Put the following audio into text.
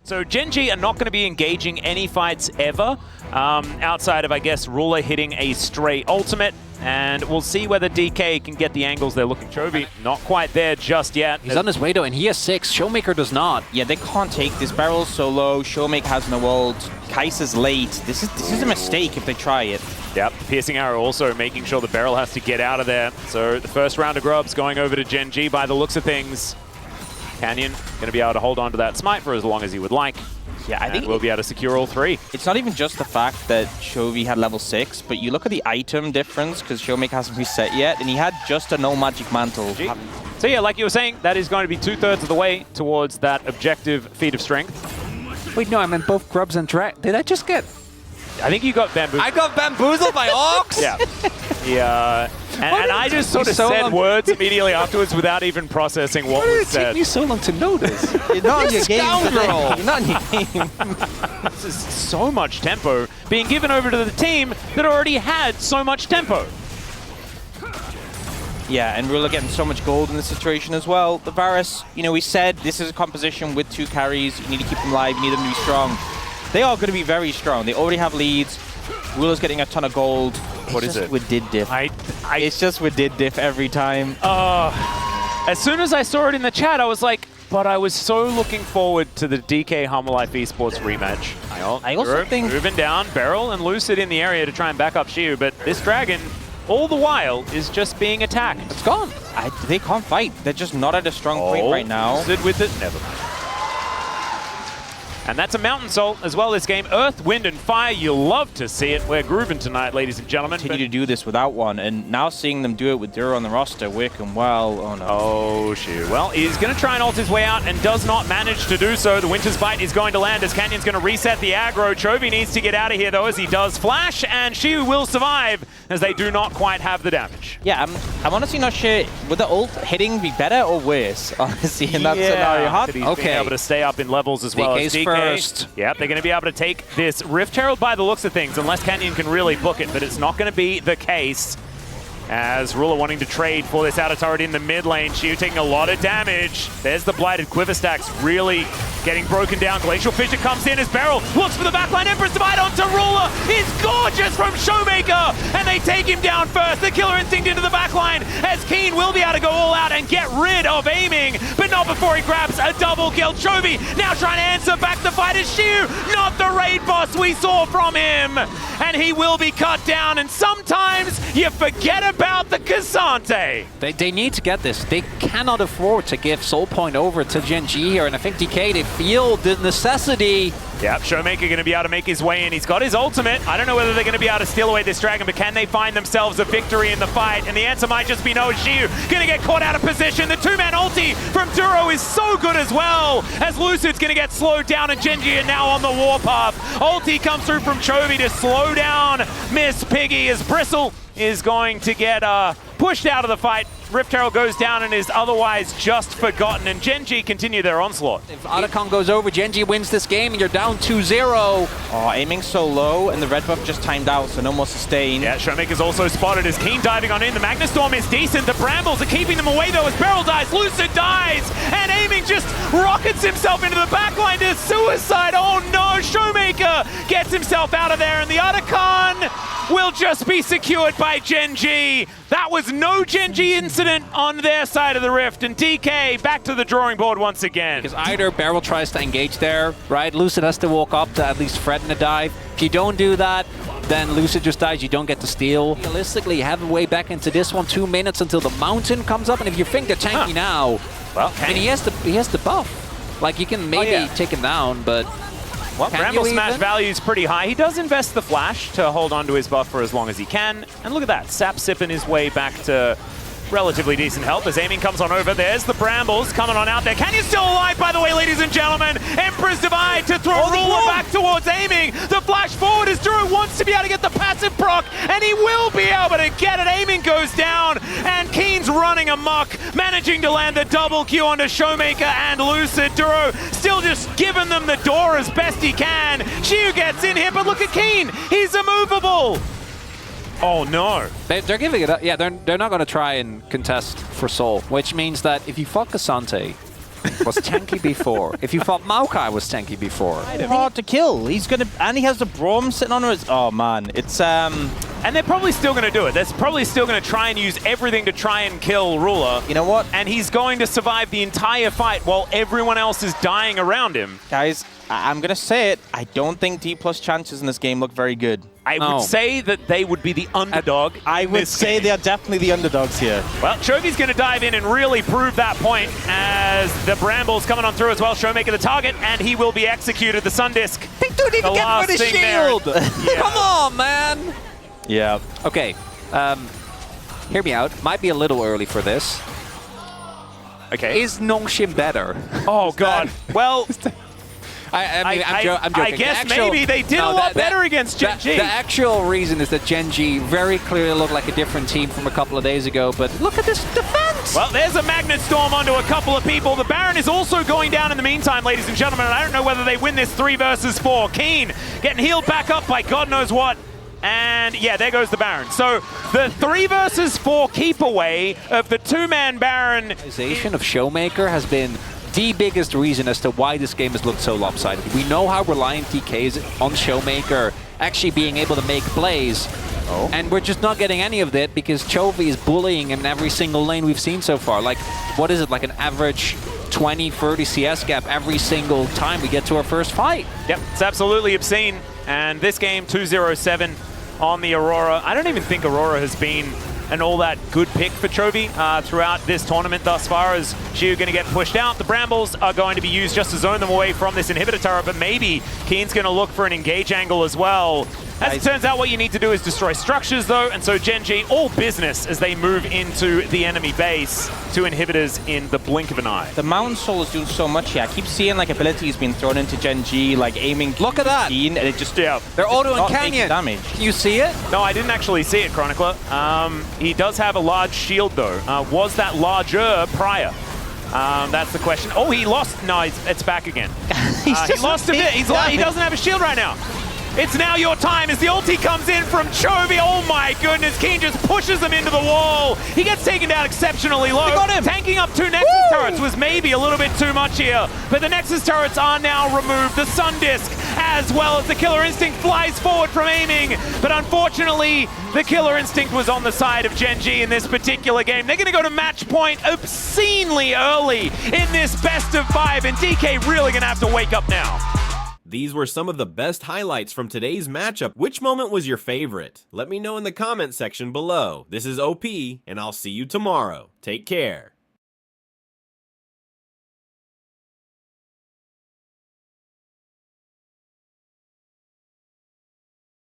So Gen.G are not going to be engaging any fights ever, outside of, I guess, Ruler hitting a stray ultimate. And we'll see whether DK can get the angles they're looking. Chovy, not quite there just yet. He's on his way though, and he has 6. Showmaker does not. Yeah, they can't take this. Barrel's so low. Showmaker has no ult. Kai'Sa's late. This is a mistake if they try it. Yep, Piercing Arrow also making sure the Barrel has to get out of there. So the first round of grubs going over to Gen.G by the looks of things. Canyon going to be able to hold on to that smite for as long as he would like. Yeah, I think we'll be able to secure all 3. It's not even just the fact that Chovy had level 6, but you look at the item difference, because Showmaker hasn't reset yet, and he had just a no magic mantle. So yeah, like you were saying, that is going to be 2/3 of the way towards that objective feat of strength. Wait, no, I meant both grubs and Drag. Did I just get... I think you got bamboozled. I got bamboozled by Ox? Yeah. Yeah. And I just sort of said words immediately afterwards without even processing what was said. Why did it take me so long to notice? You're not in your game. You're not in your game. This is so much tempo being given over to the team that already had so much tempo. Yeah, and Ruler getting so much gold in this situation as well. The Varus, you know, we said this is a composition with 2 carries. You need to keep them alive. You need them to be strong. They are going to be very strong. They already have leads. Ruler's getting a ton of gold. What is it? With did diff. It's just with did diff every time. As soon as I saw it in the chat, I was like, but I was so looking forward to the DK Hummerlife Esports rematch. I also think... Moving down, Beryl and Lucid in the area to try and back up Shiu, but this Dragon, all the while, is just being attacked. It's gone. They can't fight. They're just not at a strong point right now. Lucid with it. Never mind. And that's a Mountain Soul as well this game. Earth, Wind, and Fire. You'll love to see it. We're grooving tonight, ladies and gentlemen. Continue to do this without one, and now seeing them do it with Duro on the roster, working well. Oh no. Oh shoot. Well, he's going to try and ult his way out and does not manage to do so. The Winter's Bite is going to land as Canyon's going to reset the aggro. Chovy needs to get out of here though as he does flash, and Shiu will survive as they do not quite have the damage. Yeah, I'm honestly not sure. Would the ult hitting be better or worse, honestly, in that scenario? He's being able to stay up in levels as well as DK. First. Yep, they're going to be able to take this Rift Herald by the looks of things, unless Canyon can really book it, but it's not going to be the case. As Ruler wanting to trade for this outer turret in the mid lane. Shiu taking a lot of damage. There's the Blighted Quiver Stacks really getting broken down. Glacial Fissure comes in as Beryl looks for the backline. Empress Divide onto Ruler. It's gorgeous from Showmaker. And they take him down first. The Killer Instinct into the backline as Keen will be able to go all out and get rid of aiming. But not before he grabs a double kill. Chovy now trying to answer back the fight as Shiu. Not the raid boss we saw from him. And he will be cut down. And sometimes you forget about the Cassante. They need to get this. They cannot afford to give Soul Point over to Gen.G here, and I think DK, they feel the necessity. Yep, Showmaker going to be able to make his way in. He's got his ultimate. I don't know whether they're going to be able to steal away this Dragon, but can they find themselves a victory in the fight? And the answer might just be no. Shiu going to get caught out of position. The 2-man ulti from Duro is so good as well, as Lucid's going to get slowed down, and Gen.G are now on the warpath. Ulti comes through from Chovy to slow down Miss Piggy as Bristle is going to get pushed out of the fight. Rift Herald goes down and is otherwise just forgotten, and Gen.G continue their onslaught. If Otacon goes over, Gen.G wins this game, and you're down 2-0. Oh, aiming so low, and the red buff just timed out, so no more sustain. Yeah, Showmaker's also spotted as Keen diving on in. The Magna Storm is decent. The Brambles are keeping them away, though, as Beryl dies. Lucid dies, and aiming just rockets himself into the backline to suicide. Oh no, Showmaker gets himself out of there, and the Otacon will just be secured by Gen.G. That was no Gen.G incident on their side of the rift, and DK back to the drawing board once again. Because either Beryl tries to engage there, right? Lucid has to walk up to at least threaten a dive. If you don't do that, then Lucid just dies, you don't get the steal. Realistically, you have a way back into this one, 2 minutes until the mountain comes up, and if you think they're tanky now, well, and he has the buff. Like, you can maybe take him down, but... Well, Bramble Smash value is pretty high. He does invest the flash to hold on to his buff for as long as he can. And look at that, Sap sipping his way back to relatively decent help as aiming comes on over. There's the Brambles coming on out there. Canyon's still alive, by the way, ladies and gentlemen. Emperor's Divide to throw Ruler back towards aiming. The flash forward as Duro wants to be able to get the passive proc, and he will be able to get it. Aiming goes down, and Keen's running amok, managing to land the double Q onto Showmaker and Lucid. Duro still just giving them the door as best he can. Shiu gets in here, but look at Keen. He's immovable. Oh no. They're giving it up. Yeah, they're not going to try and contest for Soul, which means that if you fuck Cassante, was tanky before. If you thought Maokai was tanky before. Hard to kill. He's gonna, and he has the Braum sitting on his. Oh man, it's And they're probably still going to do it. They're probably still going to try and use everything to try and kill Ruler. You know what? And he's going to survive the entire fight while everyone else is dying around him. Guys, I'm gonna say it. I don't think D+ chances in this game look very good. I would say that they would be the underdog. I would say they are definitely the underdogs here. Well, Chovy's going to dive in and really prove that point as the Brambles coming on through as well. Showmaker the target, and he will be executed. The Sundisk. They don't even get rid of shield. Yeah. Come on, man. Yeah. Okay. Hear me out. Might be a little early for this. Okay. Is Nongshim better? Oh, God. Well... I'm joking. I guess maybe they did a lot better against Gen.G. The actual reason is that Gen.G very clearly looked like a different team from a couple of days ago, but look at this defense! Well, there's a Magnet Storm onto a couple of people. The Baron is also going down in the meantime, ladies and gentlemen, and I don't know whether they win this 3 versus 4. Keen getting healed back up by God knows what. And yeah, there goes the Baron. So the 3 versus 4 keep away of the 2-man Baron. The organization of Showmaker has been the biggest reason as to why this game has looked so lopsided. We know how reliant DK is on Showmaker actually being able to make plays, and we're just not getting any of that because Chovy is bullying him in every single lane we've seen so far. Like, what is it, like an average 20-30 CS gap every single time we get to our first fight? Yep, it's absolutely obscene. And this game, 2-0-7 on the Aurora. I don't even think Aurora has been an all that good pick for Chovy throughout this tournament thus far, as Xiu going to get pushed out. The Brambles are going to be used just to zone them away from this inhibitor turret, but maybe Keen's going to look for an engage angle as well. As it turns out, what you need to do is destroy structures, though, and so Gen.G, all business as they move into the enemy base. 2 inhibitors in the blink of an eye. The Mountain Soul is doing so much here. I keep seeing like abilities being thrown into Gen.G, like aiming. Look at that! And it just they're auto and Canyon. Damage. Can you see it? No, I didn't actually see it, Chronicler. He does have a large shield, though. Was that larger prior? That's the question. Oh, he lost. No, it's back again. He lost a bit. He doesn't have a shield right now. It's now your time as the ulti comes in from Chovy. Oh my goodness, Keen just pushes him into the wall. He gets taken down exceptionally low. They got him. Tanking up 2 Nexus turrets was maybe a little bit too much here, but the Nexus turrets are now removed. The Sundisk, as well as the Killer Instinct, flies forward from aiming, but unfortunately, the Killer Instinct was on the side of Gen.G in this particular game. They're going to go to match point obscenely early in this best of 5, and DK really going to have to wake up now. These were some of the best highlights from today's matchup. Which moment was your favorite? Let me know in the comment section below. This is OP, and I'll see you tomorrow. Take care.